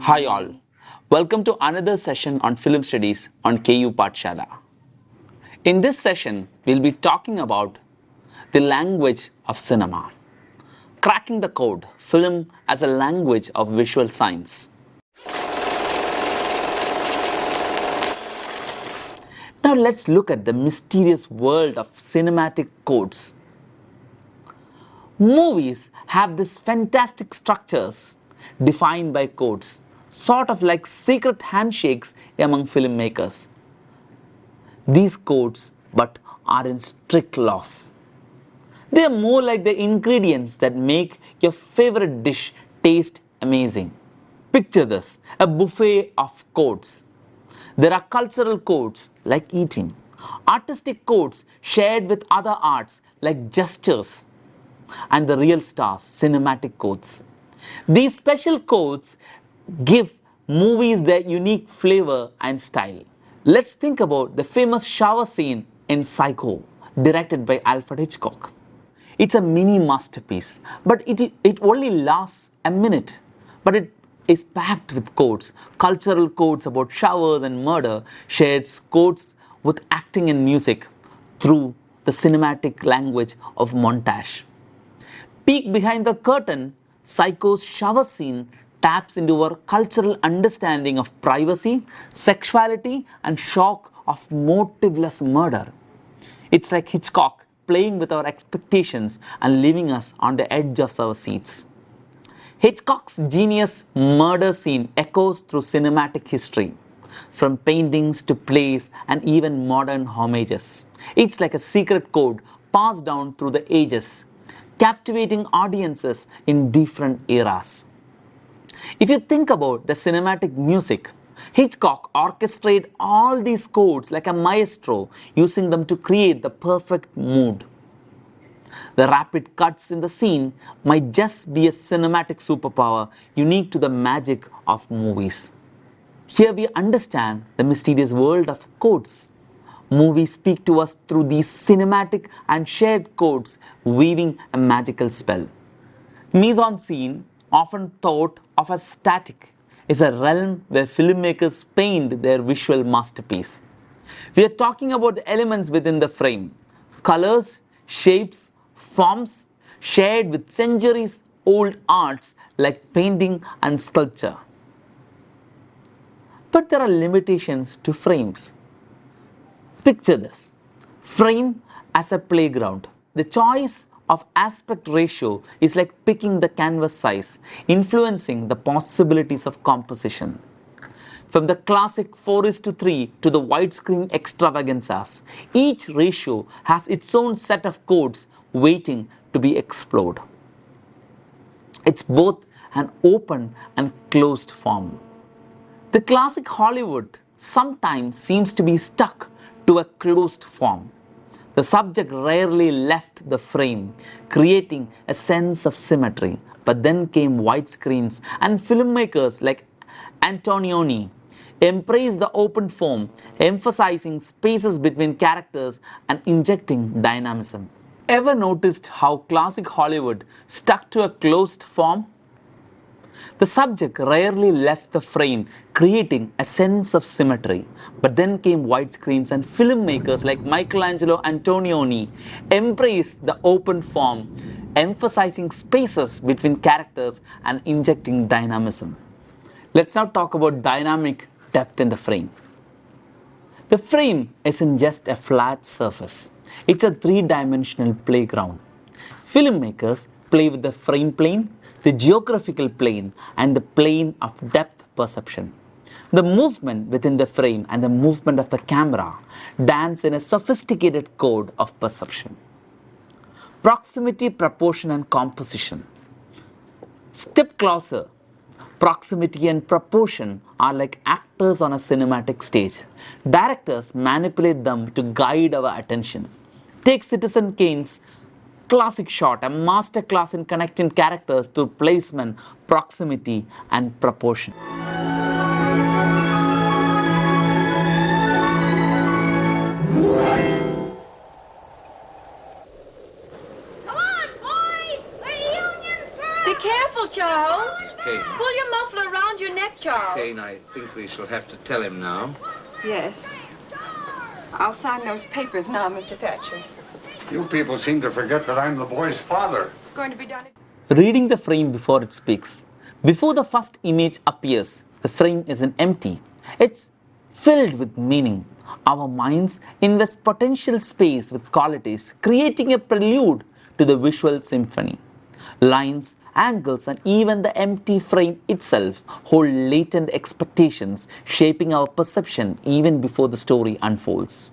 Hi all, welcome to another session on film studies on KU Padasala. In this session, we'll be talking about the language of cinema, cracking the code, film as a language of visual science. Now let's look at the mysterious world of cinematic codes. Movies have these fantastic structures defined by codes, sort of like secret handshakes among filmmakers. These codes, but are in strict laws. They are more like the ingredients that make your favorite dish taste amazing. Picture this, a buffet of codes. There are cultural codes like eating, artistic codes shared with other arts like gestures, and the real stars, cinematic codes. These special codes give movies their unique flavor and style. Let's think about the famous shower scene in Psycho, directed by Alfred Hitchcock. It's a mini masterpiece, but it only lasts a minute. But it is packed with codes, cultural codes about showers and murder, shared codes with acting and music through the cinematic language of montage. Peek behind the curtain, Psycho's shower scene taps into our cultural understanding of privacy, sexuality, and shock of motiveless murder. It's like Hitchcock playing with our expectations and leaving us on the edge of our seats. Hitchcock's genius murder scene echoes through cinematic history, from paintings to plays and even modern homages. It's like a secret code passed down through the ages, captivating audiences in different eras. If you think about the cinematic music, Hitchcock orchestrated all these codes like a maestro, using them to create the perfect mood. The rapid cuts in the scene might just be a cinematic superpower unique to the magic of movies. Here we understand the mysterious world of codes. Movies speak to us through these cinematic and shared codes, weaving a magical spell. Mise-en-scene, often thought of as static, is a realm where filmmakers paint their visual masterpiece. We are talking about the elements within the frame, colors, shapes, forms, shared with centuries-old arts like painting and sculpture. But there are limitations to frames. Picture this, frame as a playground. The choice of aspect ratio is like picking the canvas size, influencing the possibilities of composition. From the classic 4:3 to the widescreen extravaganzas, each ratio has its own set of codes waiting to be explored. It's both an open and closed form. The classic Hollywood sometimes seems to be stuck to a closed form. The subject rarely left the frame, creating a sense of symmetry. But then came widescreens, and filmmakers like Antonioni embraced the open form, emphasizing spaces between characters and injecting dynamism. Ever noticed how classic Hollywood stuck to a closed form? The subject rarely left the frame, creating a sense of symmetry. But then came widescreens, and filmmakers like Michelangelo Antonioni embraced the open form, emphasizing spaces between characters and injecting dynamism. Let's now talk about dynamic depth in the frame. The frame isn't just a flat surface. It's a three-dimensional playground. Filmmakers play with the frame plane, the geographical plane, and the plane of depth perception. The movement within the frame and the movement of the camera dance in a sophisticated code of perception. Proximity, proportion, and composition. Step closer. Proximity and proportion are like actors on a cinematic stage. Directors manipulate them to guide our attention. Take Citizen Kane's classic shot, a masterclass in connecting characters through placement, proximity, and proportion. Come on, boys! We're Union Front! Be careful, Charles. Okay. Pull your muffler around your neck, Charles. Jane, I think we shall have to tell him now. Yes. I'll sign those papers now, Mr. Thatcher. You people seem to forget that I'm the boy's father. It's going to be done. Reading the frame before it speaks. Before the first image appears, the frame isn't empty. It's filled with meaning. Our minds invest potential space with qualities, creating a prelude to the visual symphony. Lines, angles, and even the empty frame itself hold latent expectations, shaping our perception even before the story unfolds.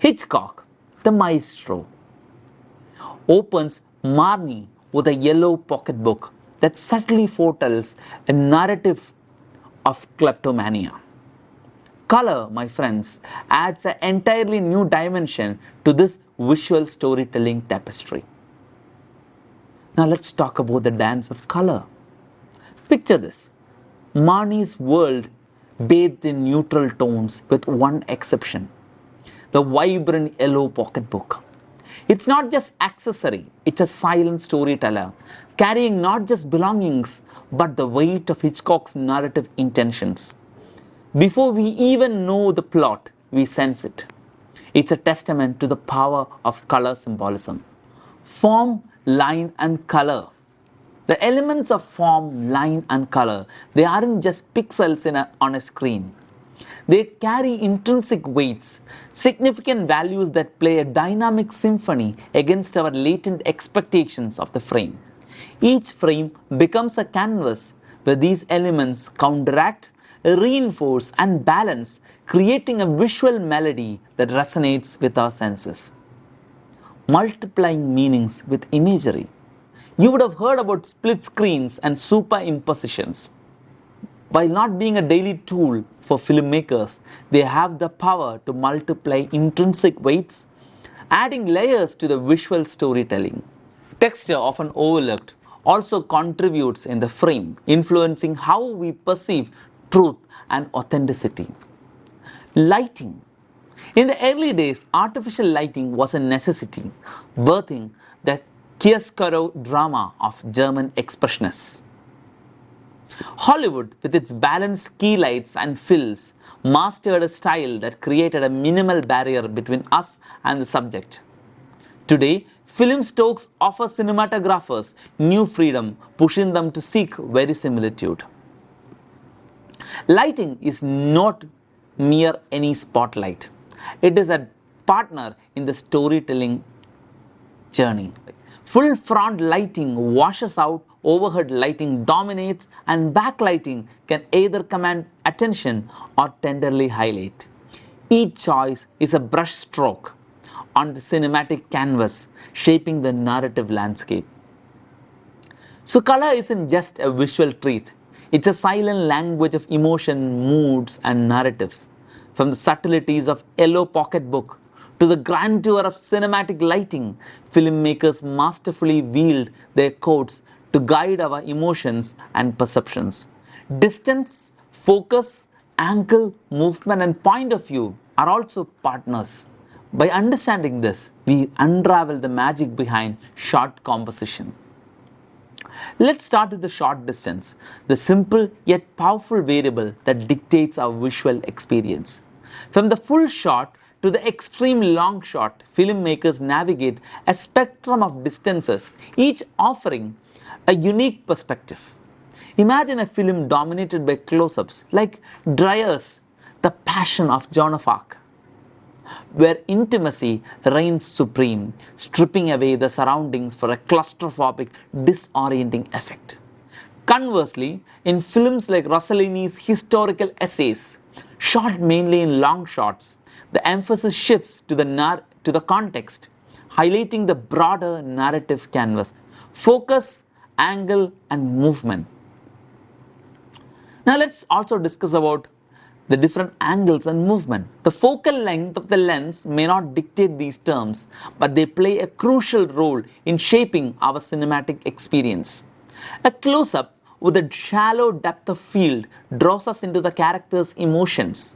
Hitchcock, the maestro, opens Marnie with a yellow pocketbook that subtly foretells a narrative of kleptomania. Color, my friends, adds an entirely new dimension to this visual storytelling tapestry. Now let's talk about the dance of color. Picture this. Marnie's world bathed in neutral tones with one exception. The vibrant yellow pocketbook. It's not just accessory, it's a silent storyteller, carrying not just belongings, but the weight of Hitchcock's narrative intentions. Before we even know the plot, we sense it. It's a testament to the power of color symbolism. Form, line, and color. The elements of form, line, and color, they aren't just pixels on a screen. They carry intrinsic weights, significant values that play a dynamic symphony against our latent expectations of the frame. Each frame becomes a canvas where these elements counteract, reinforce, and balance, creating a visual melody that resonates with our senses. Multiplying meanings with imagery. You would have heard about split screens and superimpositions. While not being a daily tool for filmmakers, they have the power to multiply intrinsic weights, adding layers to the visual storytelling. Texture, often overlooked, also contributes in the frame, influencing how we perceive truth and authenticity. Lighting. In the early days, artificial lighting was a necessity, birthing the chiaroscuro drama of German expressionists. Hollywood, with its balanced key lights and fills, mastered a style that created a minimal barrier between us and the subject. Today, film stokes offer cinematographers new freedom, pushing them to seek verisimilitude. Lighting is not mere any spotlight. It is a partner in the storytelling journey. Full front lighting washes out, overhead lighting dominates, and backlighting can either command attention or tenderly highlight. Each choice is a brush stroke on the cinematic canvas, shaping the narrative landscape. So color isn't just a visual treat. It's a silent language of emotion, moods, and narratives. From the subtleties of yellow pocketbook to the grandeur of cinematic lighting, filmmakers masterfully wield their codes to guide our emotions and perceptions. Distance, focus, angle, movement, and point of view are also partners. By understanding this, we unravel the magic behind shot composition. Let's start with the shot distance, the simple yet powerful variable that dictates our visual experience. From the full shot to the extreme long shot, filmmakers navigate a spectrum of distances, each offering a unique perspective. Imagine a film dominated by close-ups like Dreyer's The Passion of Joan of Arc, where intimacy reigns supreme, stripping away the surroundings for a claustrophobic, disorienting effect. Conversely, in films like Rossellini's historical essays, shot mainly in long shots, the emphasis shifts to the context, highlighting the broader narrative canvas, focus, angle, and movement. Now let's also discuss about the different angles and movement. The focal length of the lens may not dictate these terms, but they play a crucial role in shaping our cinematic experience. A close-up with a shallow depth of field draws us into the character's emotions,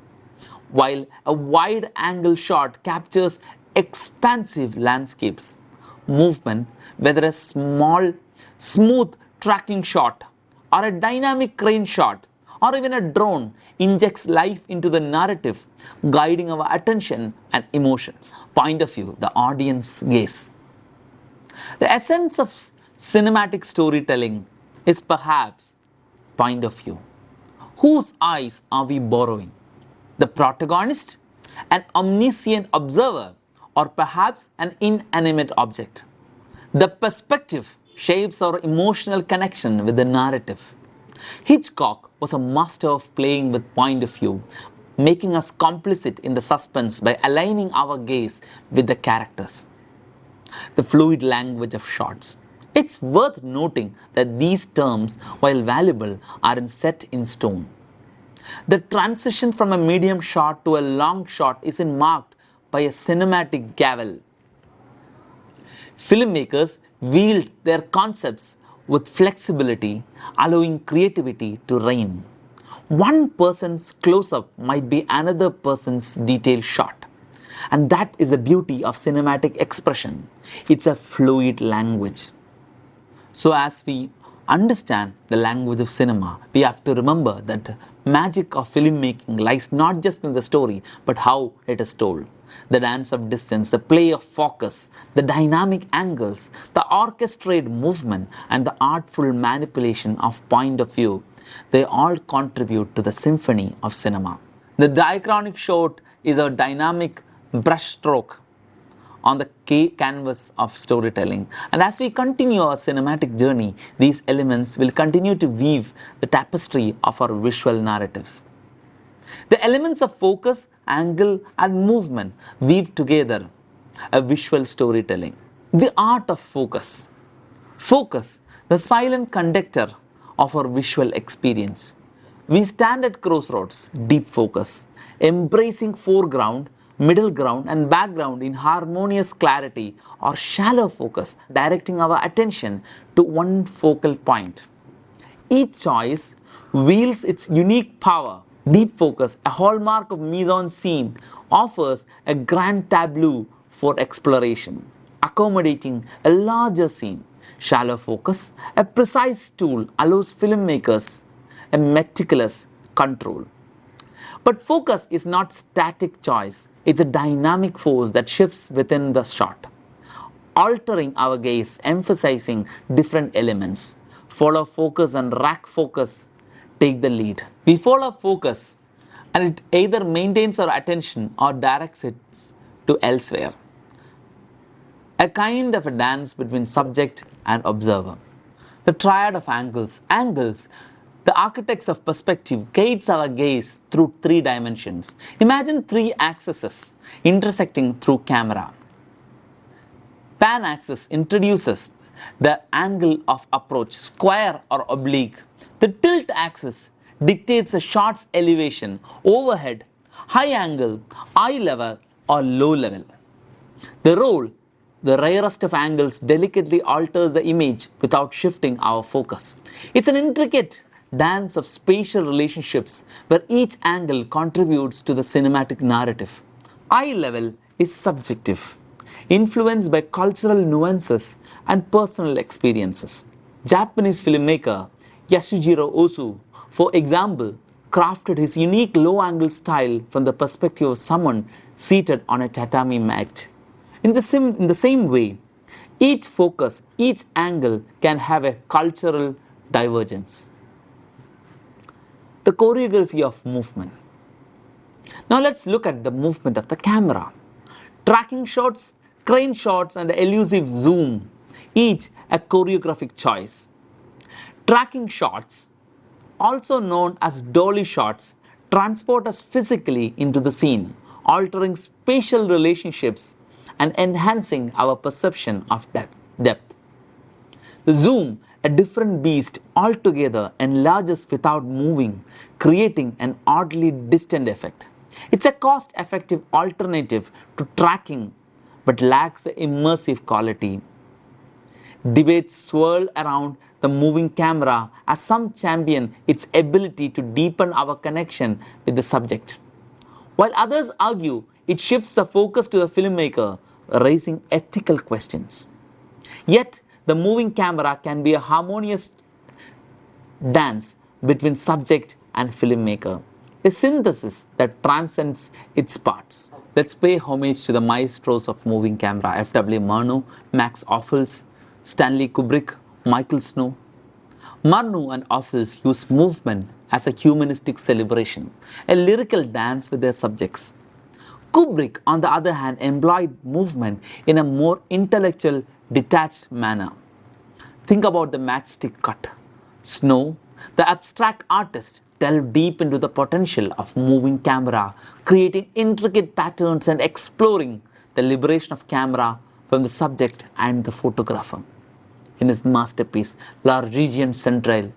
while a wide-angle shot captures expansive landscapes. Movement, whether a smooth tracking shot or a dynamic crane shot, or even a drone injects life into the narrative, guiding our attention and emotions. Point of view, the audience gaze. The essence of cinematic storytelling is perhaps point of view. Whose eyes are we borrowing? The protagonist, an omniscient observer, or perhaps an inanimate object? The perspective shapes our emotional connection with the narrative. Hitchcock was a master of playing with point of view, making us complicit in the suspense by aligning our gaze with the characters. The fluid language of shots. It's worth noting that these terms, while valuable, aren't set in stone. The transition from a medium shot to a long shot isn't marked by a cinematic gavel. Filmmakers wield their concepts with flexibility, allowing creativity to reign. One person's close-up might be another person's detailed shot. And that is the beauty of cinematic expression. It's a fluid language. So as we understand the language of cinema, we have to remember that the magic of filmmaking lies not just in the story, but how it is told. The dance of distance, the play of focus, the dynamic angles, the orchestrated movement, and the artful manipulation of point of view, they all contribute to the symphony of cinema. The diachronic shot is a dynamic brushstroke on the canvas of storytelling. And as we continue our cinematic journey, these elements will continue to weave the tapestry of our visual narratives. The elements of focus, angle, and movement weave together a visual storytelling. The art of focus. Focus, the silent conductor of our visual experience. We stand at crossroads, deep focus, embracing foreground, middle ground, and background in harmonious clarity, or shallow focus, directing our attention to one focal point. Each choice wields its unique power. Deep focus, a hallmark of mise-en-scene, offers a grand tableau for exploration, accommodating a larger scene. Shallow focus, a precise tool, allows filmmakers a meticulous control. But focus is not static choice. It's a dynamic force that shifts within the shot, altering our gaze, emphasizing different elements. Follow focus and rack focus take the lead. We follow focus and it either maintains our attention or directs it to elsewhere. A kind of a dance between subject and observer. The triad of angles. Angles, the architects of perspective, guides our gaze through three dimensions. Imagine three axes intersecting through camera. Pan axis introduces the angle of approach, square or oblique. The tilt axis dictates a shot's elevation, overhead, high angle, eye level, or low level. The roll, the rarest of angles, delicately alters the image without shifting our focus. It's an intricate dance of spatial relationships where each angle contributes to the cinematic narrative. Eye level is subjective, influenced by cultural nuances and personal experiences. Japanese filmmaker Yasujiro Ozu, for example, crafted his unique low-angle style from the perspective of someone seated on a tatami mat. In the same way, each focus, each angle can have a cultural divergence. The choreography of movement. Now let's look at the movement of the camera. Tracking shots, crane shots, and the elusive zoom, each a choreographic choice. Tracking shots, also known as dolly shots, transport us physically into the scene, altering spatial relationships and enhancing our perception of depth. The zoom, a different beast altogether, enlarges without moving, creating an oddly distant effect. It's a cost-effective alternative to tracking, but lacks the immersive quality. Debates swirl around the moving camera as some champion its ability to deepen our connection with the subject, while others argue it shifts the focus to the filmmaker, raising ethical questions. Yet, the moving camera can be a harmonious dance between subject and filmmaker, a synthesis that transcends its parts. Let's pay homage to the maestros of moving camera: F.W. Murnau, Max Ophuls, Stanley Kubrick, Michael Snow. Murnau and Ophuls use movement as a humanistic celebration, a lyrical dance with their subjects. Kubrick, on the other hand, employed movement in a more intellectual, detached manner. Think about the matchstick cut. Snow, the abstract artist, delved deep into the potential of moving camera, creating intricate patterns and exploring the liberation of camera from the subject and the photographer. In his masterpiece, La Région Centrale,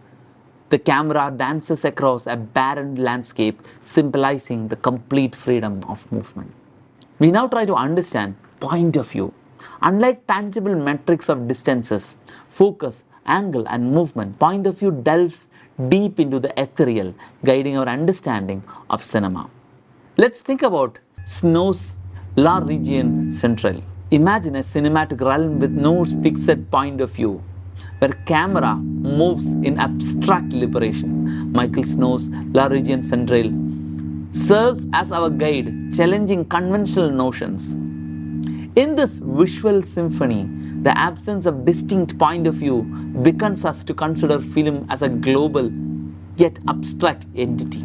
the camera dances across a barren landscape, symbolizing the complete freedom of movement. We now try to understand point of view. Unlike tangible metrics of distances, focus, angle, and movement, point of view delves deep into the ethereal, guiding our understanding of cinema. Let's think about Snow's La Région Centrale. Imagine a cinematic realm with no fixed point of view, where camera moves in abstract liberation. Michael Snow's La Région Centrale serves as our guide, challenging conventional notions. In this visual symphony, the absence of distinct point of view beckons us to consider film as a global yet abstract entity.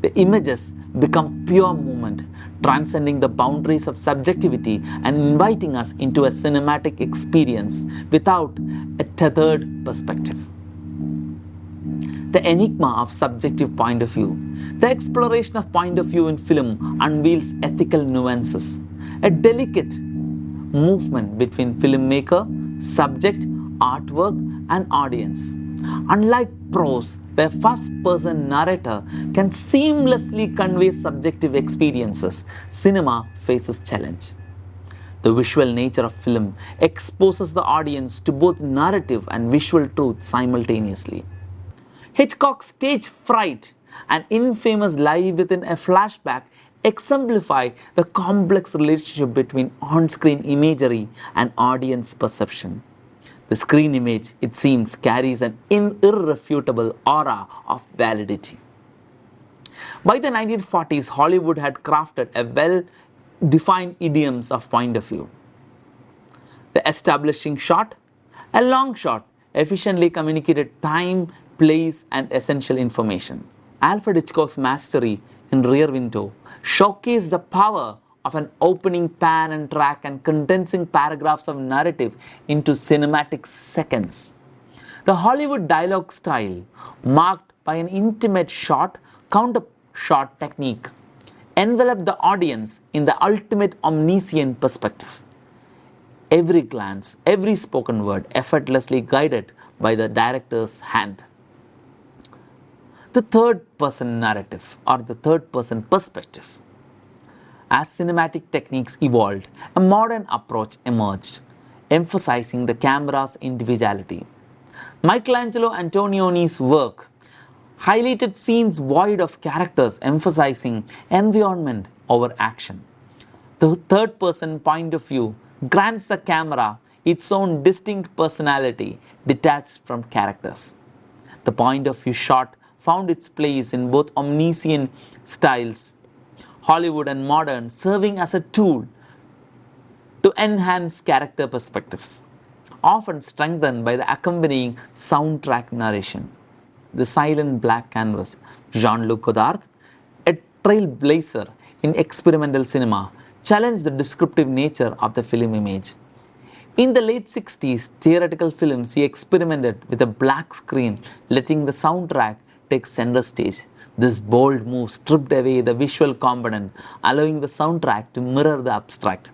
The images become pure movement, transcending the boundaries of subjectivity and inviting us into a cinematic experience without a tethered perspective. The enigma of subjective point of view. The exploration of point of view in film unveils ethical nuances, a delicate movement between filmmaker, subject, artwork, and audience. Unlike prose, where first-person narrator can seamlessly convey subjective experiences, cinema faces challenge. The visual nature of film exposes the audience to both narrative and visual truth simultaneously. Hitchcock's stage fright and infamous Lie Within a Flashback exemplify the complex relationship between on-screen imagery and audience perception. The screen image, it seems, carries an irrefutable aura of validity. By the 1940s, Hollywood had crafted a well-defined idioms of point of view. The establishing shot, a long shot, efficiently communicated time, place, and essential information. Alfred Hitchcock's mastery in Rear Window showcased the power of an opening pan and track and condensing paragraphs of narrative into cinematic seconds. The Hollywood dialogue style, marked by an intimate shot, counter-shot technique, enveloped the audience in the ultimate omniscient perspective. Every glance, every spoken word effortlessly guided by the director's hand. The third-person narrative, or the third-person perspective. As cinematic techniques evolved, a modern approach emerged, emphasizing the camera's individuality. Michelangelo Antonioni's work highlighted scenes void of characters, emphasizing environment over action. The third-person point of view grants the camera its own distinct personality, detached from characters. The point of view shot found its place in both omniscient styles, Hollywood and modern, serving as a tool to enhance character perspectives, often strengthened by the accompanying soundtrack narration. The silent black canvas. Jean-Luc Godard, a trailblazer in experimental cinema, challenged the descriptive nature of the film image. In the late 60s, theatrical films, he experimented with a black screen, letting the soundtrack take center stage. This bold move stripped away the visual component, allowing the soundtrack to mirror the abstract.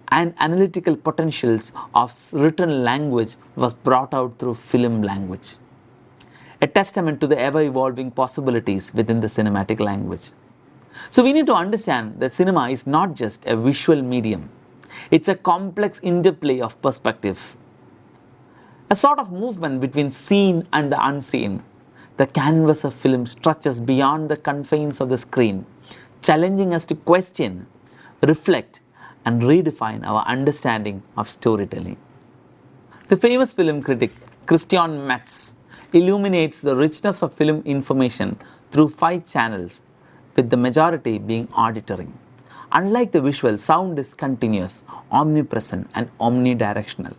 And analytical potentials of written language was brought out through film language, a testament to the ever-evolving possibilities within the cinematic language. So we need to understand that cinema is not just a visual medium. It's a complex interplay of perspective, a sort of movement between seen and the unseen. The canvas of film stretches beyond the confines of the screen, challenging us to question, reflect, and redefine our understanding of storytelling. The famous film critic Christian Metz illuminates the richness of film information through 5 channels, with the majority being auditory. Unlike the visual, sound is continuous, omnipresent, and omnidirectional.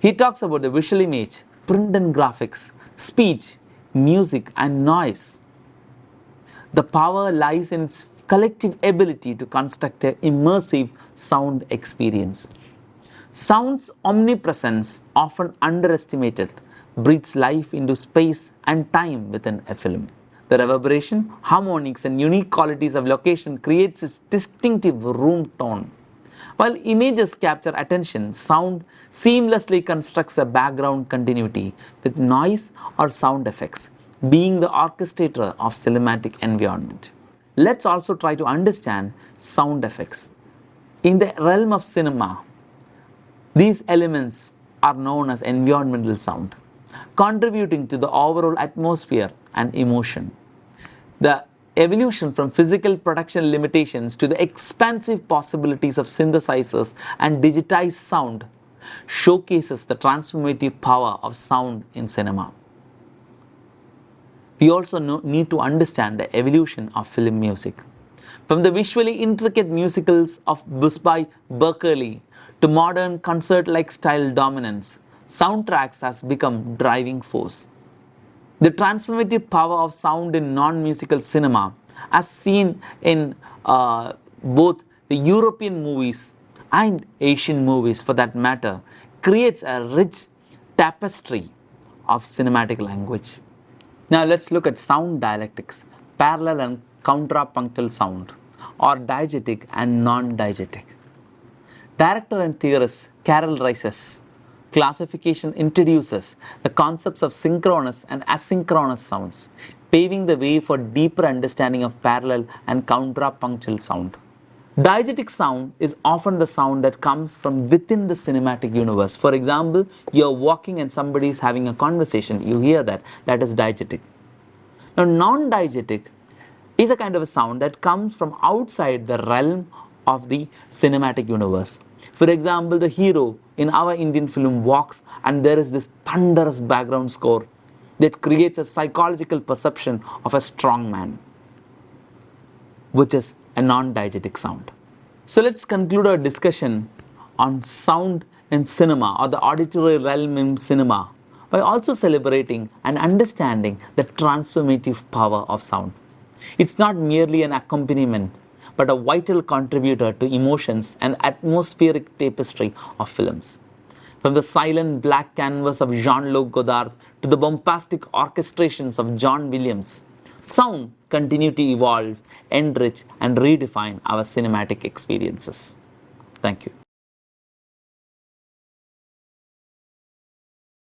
He talks about the visual image, print and graphics, speech, music, and noise. The power lies in its collective ability to construct an immersive sound experience. Sound's omnipresence, often underestimated, breathes life into space and time within a film. The reverberation, harmonics, and unique qualities of location creates its distinctive room tone. While images capture attention, sound seamlessly constructs a background continuity with noise or sound effects, being the orchestrator of cinematic environment. Let's also try to understand sound effects. In the realm of cinema, these elements are known as environmental sound, contributing to the overall atmosphere and emotion. The evolution from physical production limitations to the expansive possibilities of synthesizers and digitized sound showcases the transformative power of sound in cinema. We also need to understand the evolution of film music. From the visually intricate musicals of Busby Berkeley to modern concert-like style dominance, soundtracks has become driving force. The transformative power of sound in non-musical cinema, as seen in both the European movies and Asian movies for that matter, creates a rich tapestry of cinematic language. Now let's look at sound dialectics, parallel and contrapunctal sound, or diegetic and non-diegetic. Director and theorist Carol Rice's classification introduces the concepts of synchronous and asynchronous sounds, paving the way for deeper understanding of parallel and contrapunctal sound. Diegetic sound is often the sound that comes from within the cinematic universe. For example, you're walking and somebody is having a conversation, you hear that, that is diegetic. Now, non-diegetic is a kind of a sound that comes from outside the realm of the cinematic universe. For example, the hero in our Indian film walks and there is this thunderous background score that creates a psychological perception of a strong man, which is a non-diegetic sound. So let's conclude our discussion on sound in cinema, or the auditory realm in cinema, by also celebrating and understanding the transformative power of sound. It's not merely an accompaniment, but a vital contributor to emotions and atmospheric tapestry of films. From the silent black canvas of Jean-Luc Godard to the bombastic orchestrations of John Williams, sound continue to evolve, enrich, and redefine our cinematic experiences. Thank you.